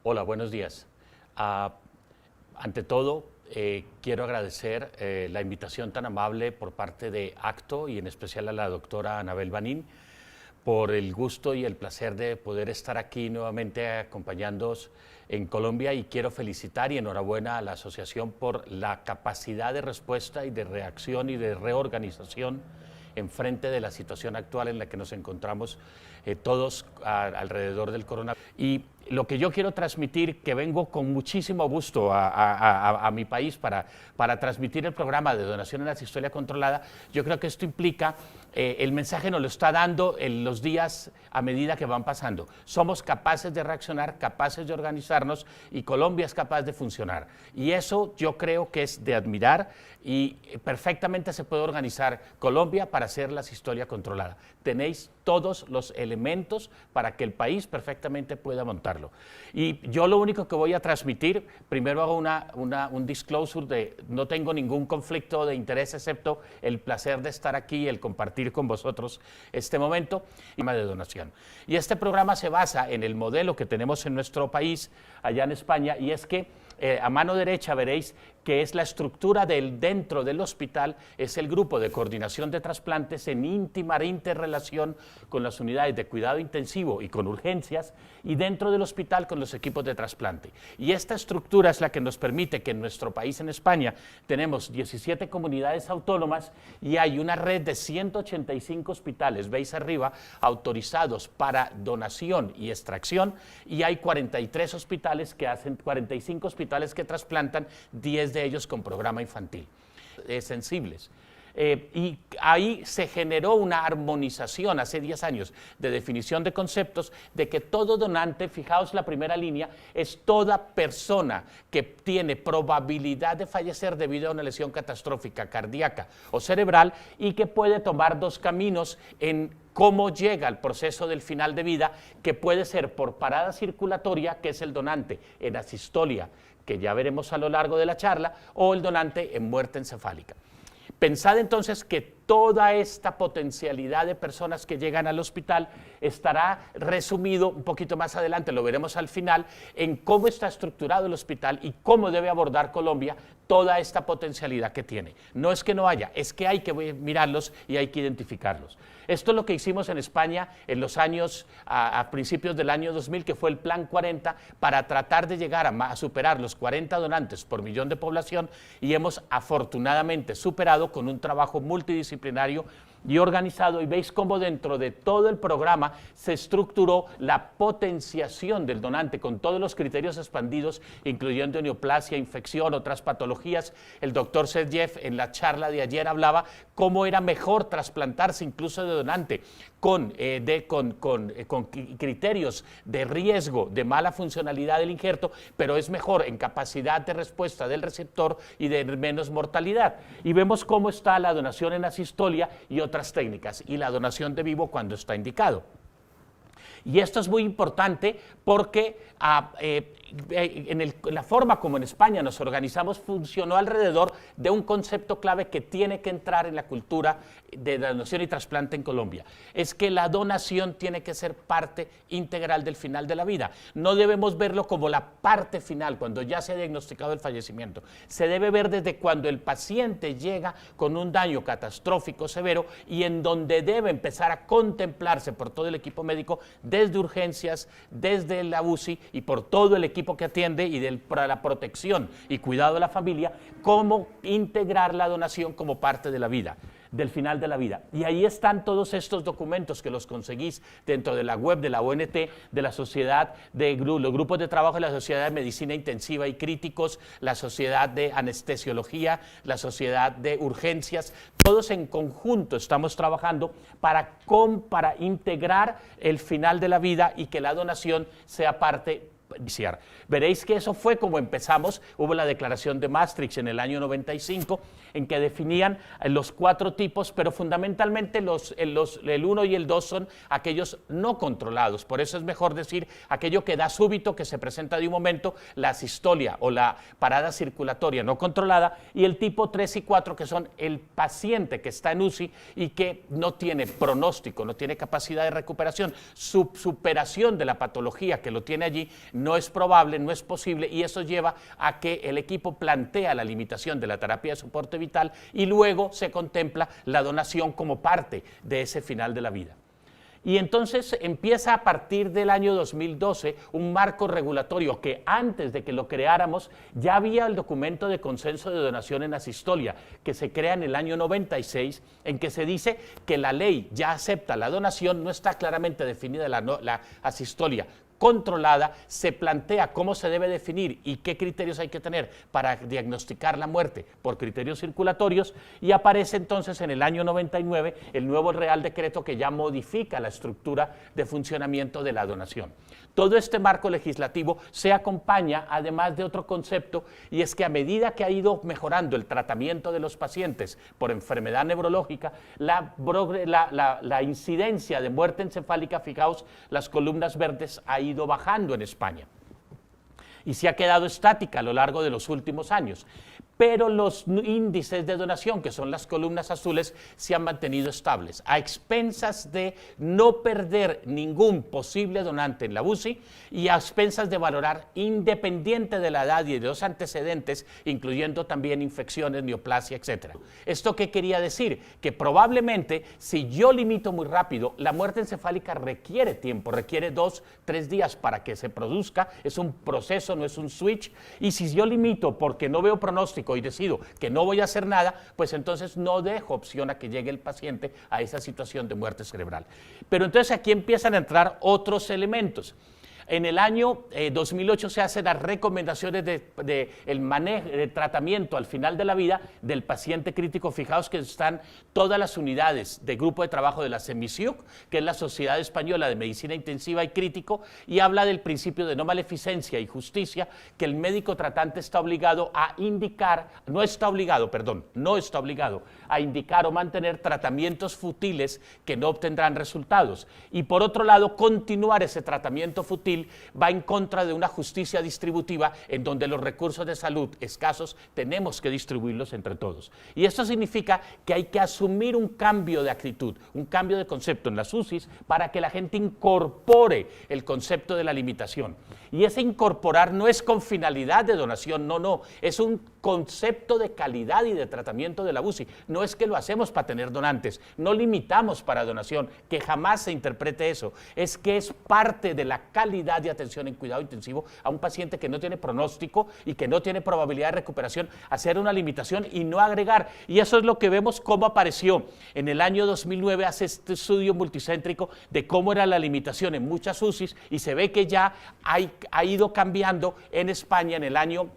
Hola, buenos días. Ante todo, quiero agradecer la invitación tan amable por parte de ACTO y en especial a la doctora Anabel Banín por el gusto y el placer de poder estar aquí nuevamente acompañándoos en Colombia, y quiero felicitar y enhorabuena a la asociación por la capacidad de respuesta y de reacción y de reorganización en frente de la situación actual en la que nos encontramos todos alrededor del coronavirus. Y lo que yo quiero transmitir, que vengo con muchísimo gusto a mi país para transmitir el programa de donación en la asistolia controlada, yo creo que esto implica, el mensaje nos lo está dando en los días a medida que van pasando. Somos capaces de reaccionar, capaces de organizarnos, y Colombia es capaz de funcionar. Y eso yo creo que es de admirar, y perfectamente se puede organizar Colombia para hacer la asistolia controlada. Tenéis todos los elementos para que el país perfectamente pueda montarlo. Y yo lo único que voy a transmitir, primero hago un disclosure de no tengo ningún conflicto de interés excepto el placer de estar aquí y el compartir con vosotros este momento de donación. Y este programa se basa en el modelo que tenemos en nuestro país, allá en España, y es que a mano derecha veréis que es la estructura dentro del hospital, es el grupo de coordinación de trasplantes en íntima interrelación con las unidades de cuidado intensivo y con urgencias, y dentro del hospital con los equipos de trasplante. Y esta estructura es la que nos permite que en nuestro país, en España, tenemos 17 comunidades autónomas y hay una red de 185 hospitales, veis arriba, autorizados para donación y extracción, y hay 43 hospitales que hacen, 45 hospitales que trasplantan, 10 de ellos con programa infantil, sensibles. Y ahí se generó una armonización hace 10 años de definición de conceptos de que todo donante, fijaos la primera línea, es toda persona que tiene probabilidad de fallecer debido a una lesión catastrófica cardíaca o cerebral y que puede tomar dos caminos en cómo llega al proceso del final de vida, que puede ser por parada circulatoria, que es el donante en asistolia, que ya veremos a lo largo de la charla, o el donante en muerte encefálica. Pensad entonces que toda esta potencialidad de personas que llegan al hospital estará resumido un poquito más adelante, lo veremos al final, en cómo está estructurado el hospital y cómo debe abordar Colombia toda esta potencialidad que tiene. No es que no haya, es que hay que mirarlos y hay que identificarlos. Esto es lo que hicimos en España en los años, a principios del año 2000, que fue el Plan 40, para tratar de llegar a superar los 40 donantes por millón de población, y hemos afortunadamente superado con un trabajo multidisciplinario y organizado, y veis cómo dentro de todo el programa se estructuró la potenciación del donante con todos los criterios expandidos, incluyendo neoplasia, infección, otras patologías. El doctor Sergiev en la charla de ayer hablaba cómo era mejor trasplantarse incluso de donante con criterios de riesgo de mala funcionalidad del injerto, pero es mejor en capacidad de respuesta del receptor y de menos mortalidad. Y vemos cómo está la donación en asistolia y otras técnicas, y la donación de vivo cuando está indicado. Y esto es muy importante porque en la forma como en España nos organizamos funcionó alrededor de un concepto clave que tiene que entrar en la cultura de donación y trasplante en Colombia. Es que la donación tiene que ser parte integral del final de la vida. No debemos verlo como la parte final, cuando ya se ha diagnosticado el fallecimiento. Se debe ver desde cuando el paciente llega con un daño catastrófico severo, y en donde debe empezar a contemplarse por todo el equipo médico, desde urgencias, desde la UCI y por todo el equipo que atiende y para la protección y cuidado de la familia, cómo integrar la donación como parte de la vida, del final de la vida. Y ahí están todos estos documentos que los conseguís dentro de la web de la ONT, de la sociedad, de los grupos de trabajo de la Sociedad de Medicina Intensiva y Críticos, la Sociedad de Anestesiología, la Sociedad de Urgencias. Todos en conjunto estamos trabajando para integrar el final de la vida y que la donación sea parte. Veréis que eso fue como empezamos. Hubo la declaración de Maastricht en el año 95, en que definían los 4 tipos, pero fundamentalmente el 1 y el 2 son aquellos no controlados. Por eso es mejor decir aquello que da súbito, que se presenta de un momento, la asistolia o la parada circulatoria no controlada, y el tipo 3 y 4, que son el paciente que está en UCI y que no tiene pronóstico, no tiene capacidad de recuperación. Su superación de la patología que lo tiene allí no es probable, no es posible, y eso lleva a que el equipo plantea la limitación de la terapia de soporte vital y luego se contempla la donación como parte de ese final de la vida. Y entonces empieza a partir del año 2012 un marco regulatorio que antes de que lo creáramos ya había el documento de consenso de donación en asistolia que se crea en el año 96, en que se dice que la ley ya acepta la donación, no está claramente definida la asistolia controlada, se plantea cómo se debe definir y qué criterios hay que tener para diagnosticar la muerte por criterios circulatorios, y aparece entonces en el año 99 el nuevo Real Decreto que ya modifica la estructura de funcionamiento de la donación. Todo este marco legislativo se acompaña además de otro concepto, y es que a medida que ha ido mejorando el tratamiento de los pacientes por enfermedad neurológica, la incidencia de muerte encefálica, fijaos, las columnas verdes, ha ido bajando en España y se ha quedado estática a lo largo de los últimos años. Pero los índices de donación, que son las columnas azules, se han mantenido estables, a expensas de no perder ningún posible donante en la UCI y a expensas de valorar, independiente de la edad y de los antecedentes, incluyendo también infecciones, neoplasia, etc. ¿Esto qué quería decir? Que probablemente, si yo limito muy rápido, la muerte encefálica requiere tiempo, requiere 2, 3 días para que se produzca, es un proceso, no es un switch, y si yo limito porque no veo pronóstico y decido que no voy a hacer nada, pues entonces no dejo opción a que llegue el paciente a esa situación de muerte cerebral. Pero entonces aquí empiezan a entrar otros elementos. En el año 2008 se hacen las recomendaciones el manejo, de tratamiento al final de la vida del paciente crítico. Fijaos que están todas las unidades de grupo de trabajo de la SEMICIUC, que es la Sociedad Española de Medicina Intensiva y Crítico, y habla del principio de no maleficencia y justicia, que el médico tratante está obligado a indicar, no está obligado a indicar o mantener tratamientos futiles que no obtendrán resultados. Y por otro lado, continuar ese tratamiento fútil va en contra de una justicia distributiva en donde los recursos de salud escasos tenemos que distribuirlos entre todos. Y esto significa que hay que asumir un cambio de actitud, un cambio de concepto en las UCIs para que la gente incorpore el concepto de la limitación. Y ese incorporar no es con finalidad de donación, no, es un concepto de calidad y de tratamiento de la UCI. No es que lo hacemos para tener donantes, no limitamos para donación, que jamás se interprete eso, es que es parte de la calidad de atención en cuidado intensivo a un paciente que no tiene pronóstico y que no tiene probabilidad de recuperación, hacer una limitación y no agregar. Y eso es lo que vemos cómo apareció. En el año 2009 hace este estudio multicéntrico de cómo era la limitación en muchas UCIs y se ve que ya ha ido cambiando en España. En el año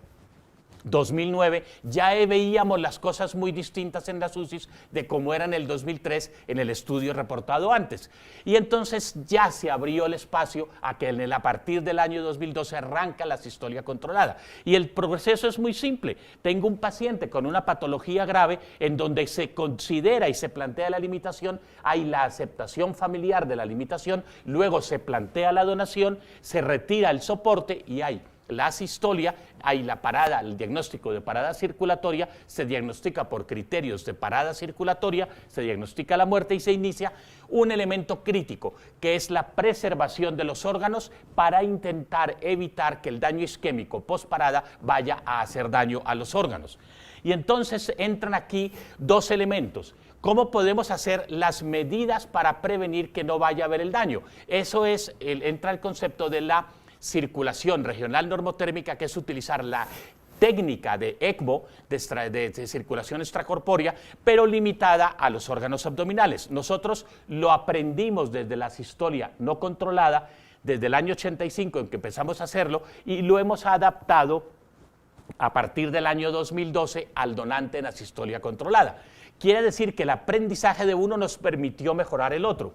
2009 ya veíamos las cosas muy distintas en las UCIs de cómo era en el 2003 en el estudio reportado antes. Y entonces ya se abrió el espacio a que a partir del año 2012 arranca la sistolia controlada. Y el proceso es muy simple. Tengo un paciente con una patología grave en donde se considera y se plantea la limitación, hay la aceptación familiar de la limitación, luego se plantea la donación, se retira el soporte y hay la asistolia, hay la parada, el diagnóstico de parada circulatoria, se diagnostica por criterios de parada circulatoria, se diagnostica la muerte y se inicia un elemento crítico, que es la preservación de los órganos para intentar evitar que el daño isquémico postparada vaya a hacer daño a los órganos. Y entonces entran aquí dos elementos. ¿Cómo podemos hacer las medidas para prevenir que no vaya a haber el daño? Eso es, entra el concepto de la circulación regional normotérmica, que es utilizar la técnica de ECMO, de circulación extracorpórea, pero limitada a los órganos abdominales. Nosotros lo aprendimos desde la asistolia no controlada, desde el año 85 en que empezamos a hacerlo, y lo hemos adaptado a partir del año 2012 al donante en asistolia controlada. Quiere decir que el aprendizaje de uno nos permitió mejorar el otro.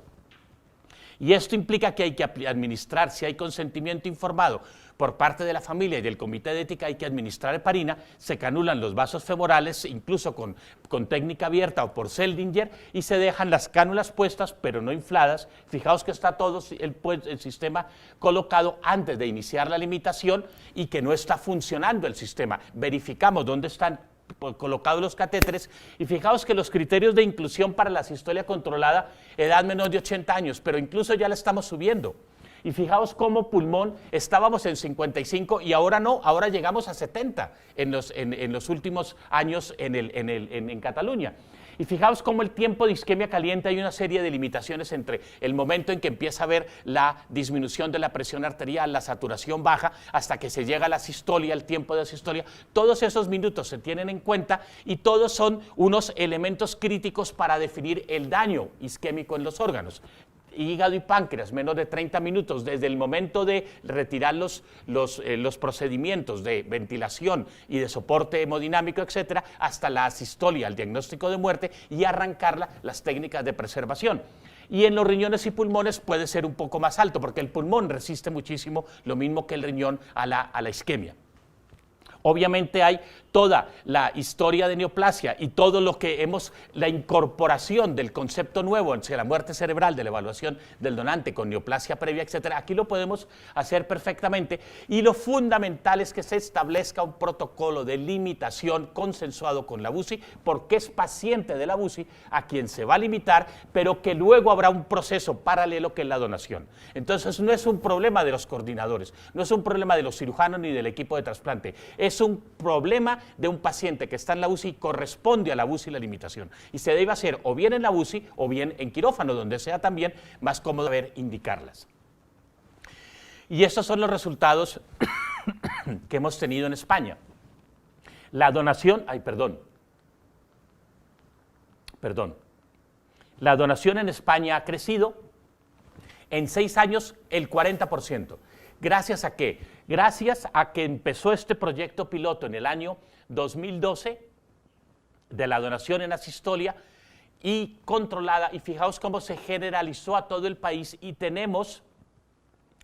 Y esto implica que hay que administrar, si hay consentimiento informado por parte de la familia y del comité de ética, hay que administrar heparina, se canulan los vasos femorales, incluso con técnica abierta o por Seldinger, y se dejan las cánulas puestas, pero no infladas. Fijaos que está todo el sistema colocado antes de iniciar la limitación y que no está funcionando el sistema. Verificamos dónde están colocados los catéteres y fijaos que los criterios de inclusión para la asistolia controlada, edad menor de 80 años, pero incluso ya la estamos subiendo. Y fijaos cómo pulmón estábamos en 55 y ahora no, ahora llegamos a 70 en los últimos años en Cataluña. Y fijaos cómo el tiempo de isquemia caliente hay una serie de limitaciones entre el momento en que empieza a haber la disminución de la presión arterial, la saturación baja, hasta que se llega a la sistolia, el tiempo de sistolia. Todos esos minutos se tienen en cuenta y todos son unos elementos críticos para definir el daño isquémico en los órganos. Hígado y páncreas, menos de 30 minutos, desde el momento de retirar los procedimientos de ventilación y de soporte hemodinámico, etcétera, hasta la asistolia, el diagnóstico de muerte y arrancarla, las técnicas de preservación. Y en los riñones y pulmones puede ser un poco más alto, porque el pulmón resiste muchísimo, lo mismo que el riñón a la isquemia. Obviamente hay toda la historia de neoplasia y todo lo que la incorporación del concepto nuevo hacia la muerte cerebral, de la evaluación del donante con neoplasia previa, etcétera. Aquí lo podemos hacer perfectamente y lo fundamental es que se establezca un protocolo de limitación consensuado con la UCI, porque es paciente de la UCI a quien se va a limitar, pero que luego habrá un proceso paralelo que es la donación. Entonces no es un problema de los coordinadores, no es un problema de los cirujanos ni del equipo de trasplante, es un problema de un paciente que está en la UCI y corresponde a la UCI la limitación. Y se debe hacer o bien en la UCI o bien en quirófano, donde sea también más cómodo indicarlas. Y estos son los resultados que hemos tenido en España. La donación, la donación en España ha crecido en 6 años el 40%. ¿Gracias a qué? Gracias a que empezó este proyecto piloto en el año 2012 de la donación en asistolia y controlada, y fijaos cómo se generalizó a todo el país y tenemos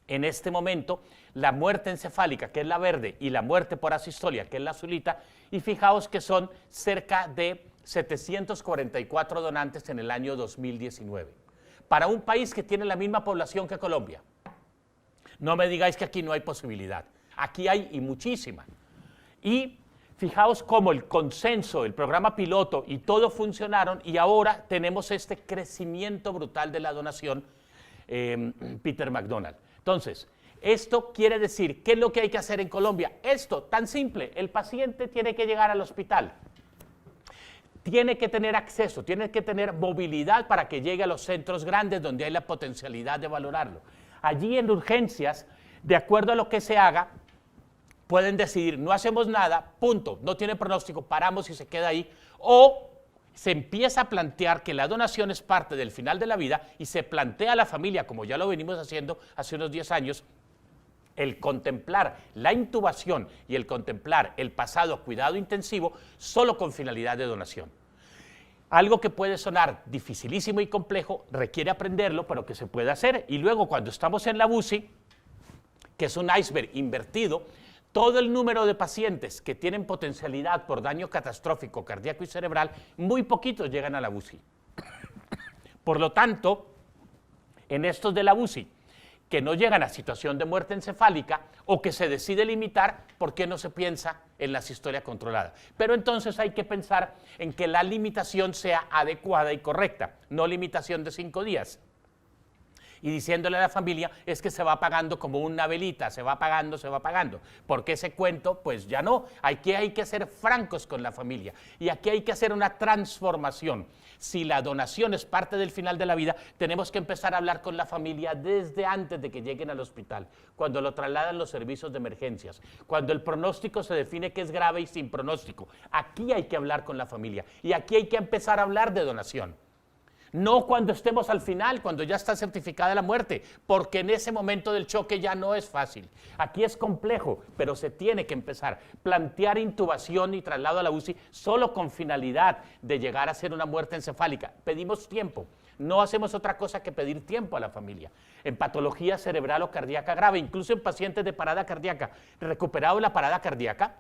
en este momento la muerte encefálica, que es la verde, y la muerte por asistolia, que es la azulita, y fijaos que son cerca de 744 donantes en el año 2019, para un país que tiene la misma población que Colombia. No me digáis que aquí no hay posibilidad, aquí hay y muchísima. Y fijaos cómo el consenso, el programa piloto y todo funcionaron y ahora tenemos este crecimiento brutal de la donación Peter McDonald. Entonces, esto quiere decir, ¿qué es lo que hay que hacer en Colombia? Esto, tan simple, el paciente tiene que llegar al hospital, tiene que tener acceso, tiene que tener movilidad para que llegue a los centros grandes donde hay la potencialidad de valorarlo. Allí en urgencias, de acuerdo a lo que se haga, pueden decidir, no hacemos nada, punto, no tiene pronóstico, paramos y se queda ahí, o se empieza a plantear que la donación es parte del final de la vida y se plantea a la familia, como ya lo venimos haciendo hace unos 10 años, el contemplar la intubación y el contemplar el pasado cuidado intensivo solo con finalidad de donación. Algo que puede sonar dificilísimo y complejo, requiere aprenderlo, pero que se puede hacer. Y luego cuando estamos en la UCI, que es un iceberg invertido, todo el número de pacientes que tienen potencialidad por daño catastrófico cardíaco y cerebral, muy poquitos llegan a la UCI. Por lo tanto, en estos de la UCI, que no llegan a situación de muerte encefálica o que se decide limitar, ¿por qué no se piensa en la asistolia controlada? Pero entonces hay que pensar en que la limitación sea adecuada y correcta, no limitación de 5 días. Y diciéndole a la familia, es que se va pagando como una velita, se va pagando, porque ese cuento, pues ya no. Aquí hay que ser francos con la familia y aquí hay que hacer una transformación. Si la donación es parte del final de la vida, tenemos que empezar a hablar con la familia desde antes de que lleguen al hospital, cuando lo trasladan los servicios de emergencias, cuando el pronóstico se define que es grave y sin pronóstico. Aquí hay que hablar con la familia y aquí hay que empezar a hablar de donación. No cuando estemos al final, cuando ya está certificada la muerte, porque en ese momento del choque ya no es fácil. Aquí es complejo, pero se tiene que empezar. Plantear intubación y traslado a la UCI solo con finalidad de llegar a ser una muerte encefálica. Pedimos tiempo, no hacemos otra cosa que pedir tiempo a la familia. En patología cerebral o cardíaca grave, incluso en pacientes de parada cardíaca, recuperado de la parada cardíaca,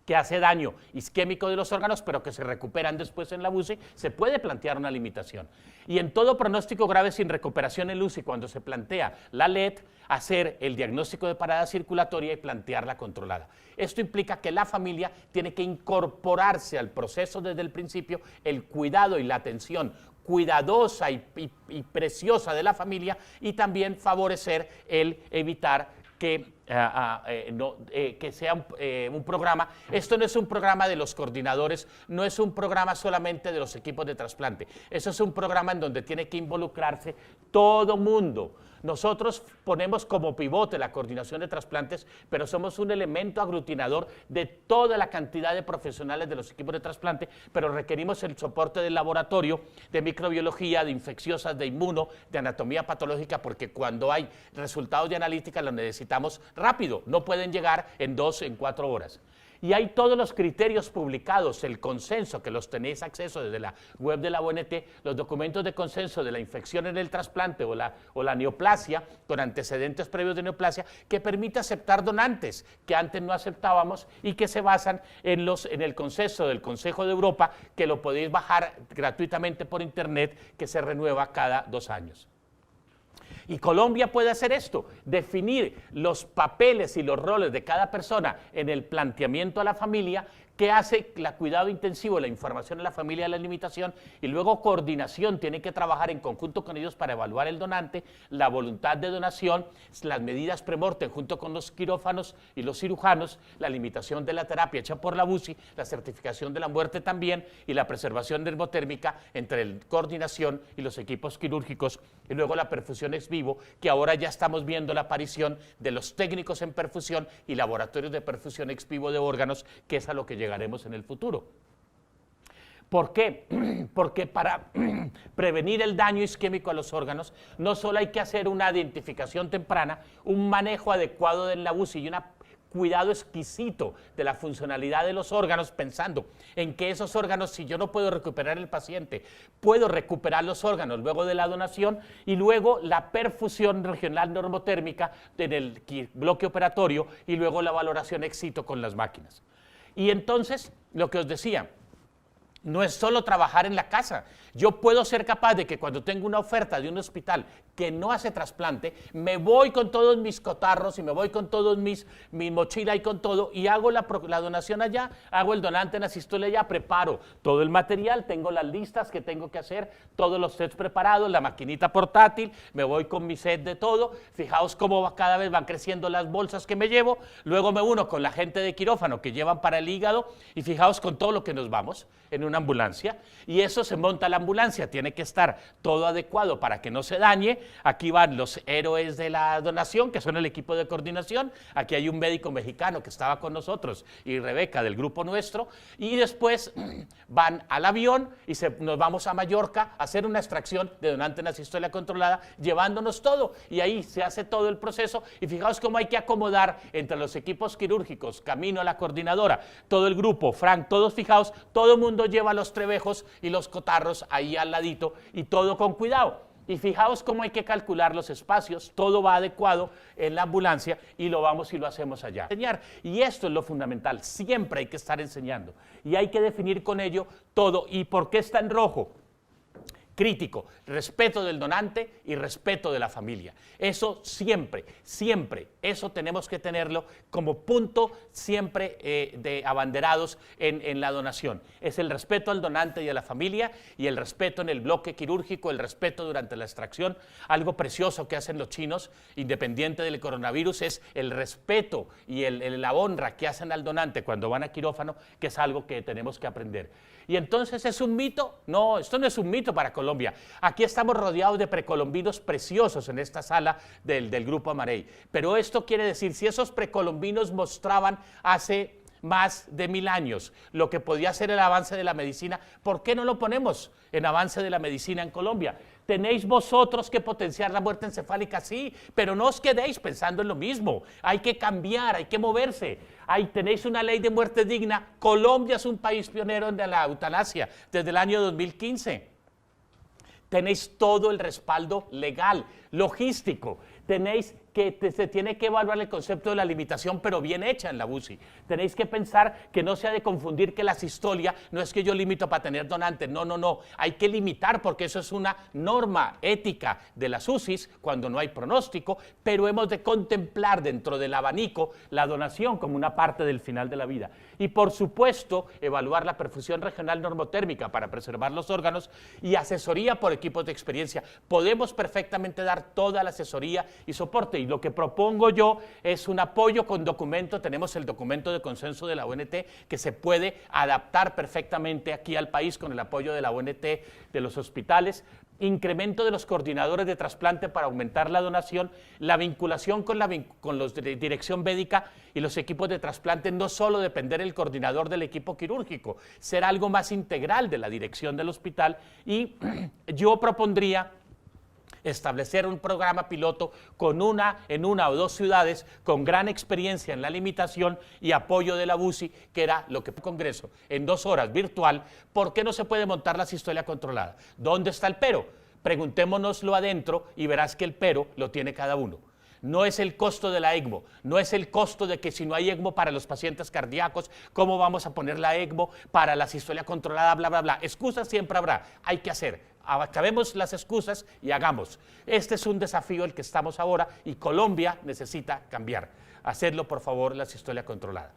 que hace daño isquémico de los órganos, pero que se recuperan después en la UCI, se puede plantear una limitación. Y en todo pronóstico grave sin recuperación en UCI, cuando se plantea la LED, hacer el diagnóstico de parada circulatoria y plantearla controlada. Esto implica que la familia tiene que incorporarse al proceso desde el principio, el cuidado y la atención cuidadosa y preciosa de la familia, y también favorecer el evitar que, que sea un programa. Esto no es un programa de los coordinadores, no es un programa solamente de los equipos de trasplante, eso es un programa en donde tiene que involucrarse todo mundo. Nosotros ponemos como pivote la coordinación de trasplantes, pero somos un elemento aglutinador de toda la cantidad de profesionales de los equipos de trasplante, pero requerimos el soporte del laboratorio, de microbiología, de infecciosas, de inmuno, de anatomía patológica, porque cuando hay resultados de analítica los necesitamos rápido, no pueden llegar en 2, en 4 horas. Y hay todos los criterios publicados, el consenso, que los tenéis acceso desde la web de la ONT, los documentos de consenso de la infección en el trasplante o la neoplasia, con antecedentes previos de neoplasia, que permite aceptar donantes que antes no aceptábamos y que se basan en el consenso del Consejo de Europa, que lo podéis bajar gratuitamente por internet, que se renueva cada 2 años. Y Colombia puede hacer esto, definir los papeles y los roles de cada persona en el planteamiento a la familia, que hace el cuidado intensivo, la información a la familia de la limitación, y luego coordinación, tiene que trabajar en conjunto con ellos para evaluar el donante, la voluntad de donación, las medidas premortem junto con los quirófanos y los cirujanos, la limitación de la terapia hecha por la UCI, la certificación de la muerte también, y la preservación dermotérmica entre la coordinación y los equipos quirúrgicos, y luego la perfusión ex vivo, que ahora ya estamos viendo la aparición de los técnicos en perfusión y laboratorios de perfusión ex vivo de órganos, que es a lo que llegaremos en el futuro. ¿Por qué? Porque para prevenir el daño isquémico a los órganos, no solo hay que hacer una identificación temprana, un manejo adecuado de la UCI y un cuidado exquisito de la funcionalidad de los órganos, pensando en que esos órganos, si yo no puedo recuperar el paciente, puedo recuperar los órganos luego de la donación, y luego la perfusión regional normotérmica en el bloque operatorio, y luego la valoración ex situ con las máquinas. Y entonces, lo que os decía, no es solo trabajar en la casa. Yo puedo ser capaz de que cuando tengo una oferta de un hospital que no hace trasplante, me voy con todos mis cotarros y me voy con todos mi mochila y con todo, y hago la donación allá, hago el donante en asistole allá, preparo todo el material, tengo las listas que tengo que hacer, todos los sets preparados, la maquinita portátil, me voy con mi set de todo. Fijaos cómo cada vez van creciendo las bolsas que me llevo, luego me uno con la gente de quirófano que llevan para el hígado, y fijaos con todo lo que nos vamos en una ambulancia, y eso se monta la ambulancia, tiene que estar todo adecuado para que no se dañe. Aquí van los héroes de la donación, que son el equipo de coordinación, aquí hay un médico mexicano que estaba con nosotros, y Rebeca del grupo nuestro, y después van al avión y nos vamos a Mallorca a hacer una extracción de donante en asistolia controlada, llevándonos todo, y ahí se hace todo el proceso, y fijaos cómo hay que acomodar entre los equipos quirúrgicos, camino a la coordinadora, todo el grupo, Frank, todos, fijaos, todo el mundo lleva los trebejos y los cotarros ahí al ladito, y todo con cuidado. Y fijaos cómo hay que calcular los espacios, todo va adecuado en la ambulancia, y lo vamos y lo hacemos allá. Y esto es lo fundamental, siempre hay que estar enseñando, y hay que definir con ello todo. ¿Y por qué está en rojo? Crítico, respeto del donante y respeto de la familia. Eso siempre, siempre, eso tenemos que tenerlo como punto siempre de abanderados en la donación. Es el respeto al donante y a la familia, y el respeto en el bloque quirúrgico, el respeto durante la extracción. Algo precioso que hacen los chinos, independiente del coronavirus, es el respeto y la honra que hacen al donante cuando van a quirófano, que es algo que tenemos que aprender. Y entonces, ¿es un mito? No, esto no es un mito para Colombia. Aquí estamos rodeados de precolombinos preciosos en esta sala del Grupo Amarey. Pero esto quiere decir, si esos precolombinos mostraban hace más de 1000 años lo que podía ser el avance de la medicina, ¿por qué no lo ponemos en avance de la medicina en Colombia? ¿Tenéis vosotros que potenciar la muerte encefálica? Sí, pero no os quedéis pensando en lo mismo. Hay que cambiar, hay que moverse. Tenéis una ley de muerte digna. Colombia es un país pionero en la eutanasia desde el año 2015. Tenéis todo el respaldo legal, logístico. se tiene que evaluar el concepto de la limitación, pero bien hecha en la UCI. Tenéis que pensar que no se ha de confundir que la sistolia no es que yo limito para tener donantes, no, no, no, hay que limitar porque eso es una norma ética de las UCIs cuando no hay pronóstico, pero hemos de contemplar dentro del abanico la donación como una parte del final de la vida. Y por supuesto, evaluar la perfusión regional normotérmica para preservar los órganos y asesoría por equipos de experiencia. Podemos perfectamente dar toda la asesoría y soporte, y lo que propongo yo es un apoyo con documento. Tenemos el documento de consenso de la ONT que se puede adaptar perfectamente aquí al país con el apoyo de la ONT, de los hospitales, incremento de los coordinadores de trasplante para aumentar la donación, la vinculación con los de dirección médica y los equipos de trasplante, no solo depender del coordinador del equipo quirúrgico, ser algo más integral de la dirección del hospital, y yo propondría establecer un programa piloto en una o dos ciudades con gran experiencia en la limitación y apoyo de la UCI, que era lo que el Congreso en 2 horas virtual. ¿Por qué no se puede montar la sistolia controlada? ¿Dónde está el pero? Preguntémonoslo adentro y verás que el pero lo tiene cada uno. No es el costo de la ECMO, no es el costo de que si no hay ECMO para los pacientes cardíacos, ¿cómo vamos a poner la ECMO para la sistolia controlada? Bla, bla, bla. Excusas siempre habrá, hay que hacer. Acabemos las excusas y hagamos. Este es un desafío el que estamos ahora y Colombia necesita cambiar. Hacedlo, por favor, la sistolia controlada.